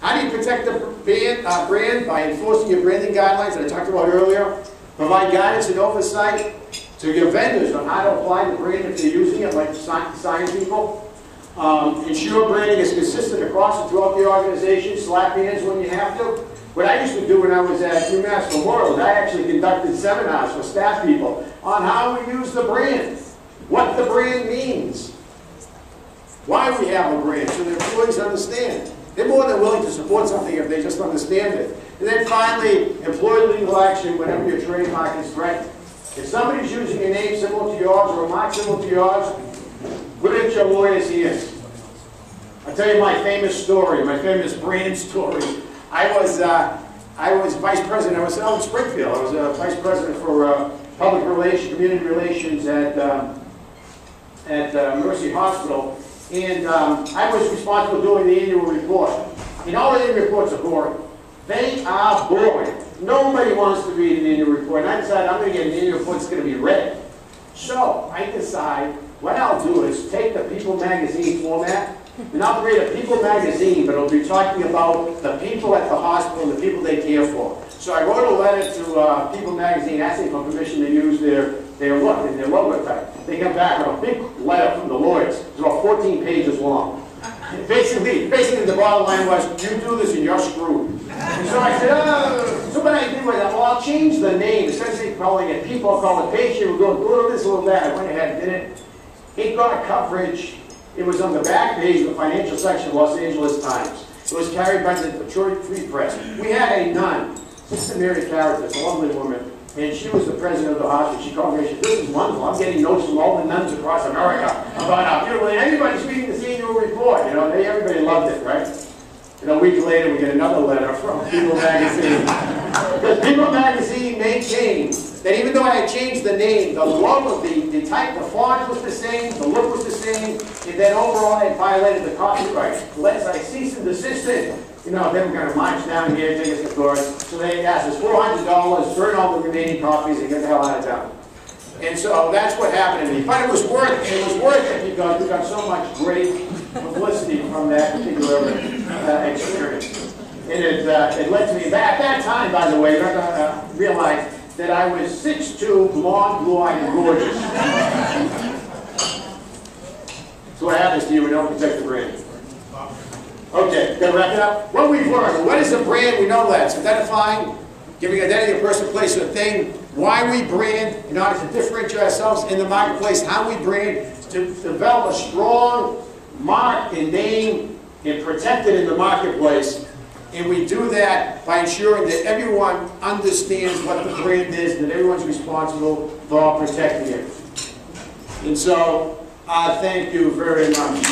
How do you protect the brand? By enforcing your branding guidelines that I talked about earlier. Provide guidance and oversight to your vendors on how to apply the brand if they're using it, like sign people. Ensure branding is consistent across and throughout the organization. Slap hands when you have to. What I used to do when I was at UMass Memorial, I actually conducted seminars for staff people on how we use the brand, what the brand means, why we have a brand, so the employees understand. They're more than willing to support something if they just understand it. And then finally, employee legal action whenever your trademark is threatened. If somebody's using a name similar to yours or a mark similar to yours, put it in your lawyer's ears. I'll tell you my famous story, my famous brand story. I was vice president. I was out in Springfield. I was vice president for public relations, community relations at Mercy Hospital, and I was responsible for doing the annual report. And all the annual reports are boring. They are boring. Nobody wants to read an annual report. And I decided I'm going to get an annual report that's going to be read. So I decide what I'll do is take the People magazine format. And I'll create a People magazine, but it'll be talking about the people at the hospital and the people they care for. So I wrote a letter to People magazine asking for permission to use their look and their logo type. They come back with a big letter from the lawyers. It's about 14 pages long. Basically the bottom line was, you do this and you're screwed. And so I said, oh. So what I did was, well, I'll change the name. Instead of calling it People, I'll call it Patient. We'll go a little this, a little that. I went ahead and did it. It got coverage. It was on the back page of the financial section of Los Angeles Times. It was carried by the Detroit Free Press. We had a nun, Sister Mary Carrick, a lovely woman, and she was the president of the hospital. She called me and she said, this is wonderful. I'm getting notes from all the nuns across America about how beautiful. Everybody's reading this annual report. You know, everybody loved it, right? And a week later, we get another letter from People magazine. Because People magazine maintained that even though I had changed the name, the logo, the type, the font was the same, the look was the same, and then overall I had violated the copyright. Unless I cease and desist it, you know, they were going to march down here, take us to court. So they asked us $400, burn all the remaining copies, and get the hell out of town. And so that's what happened to me. But it was worth it. It was worth it because we got so much great publicity from that particular experience. And it led to me, at that time, by the way, I realized that I was 6'2", blonde, blue-eyed, and gorgeous. So what happens to you when you don't protect the brand? Okay, gotta wrap it up. What we've learned, what is a brand? We know that. It's identifying, giving identity of person, place, or thing. Why we brand, in order to differentiate ourselves in the marketplace. How we brand, to develop a strong mark and name and protect it in the marketplace. And we do that by ensuring that everyone understands what the brand is and that everyone's responsible for protecting it. And so, thank you very much.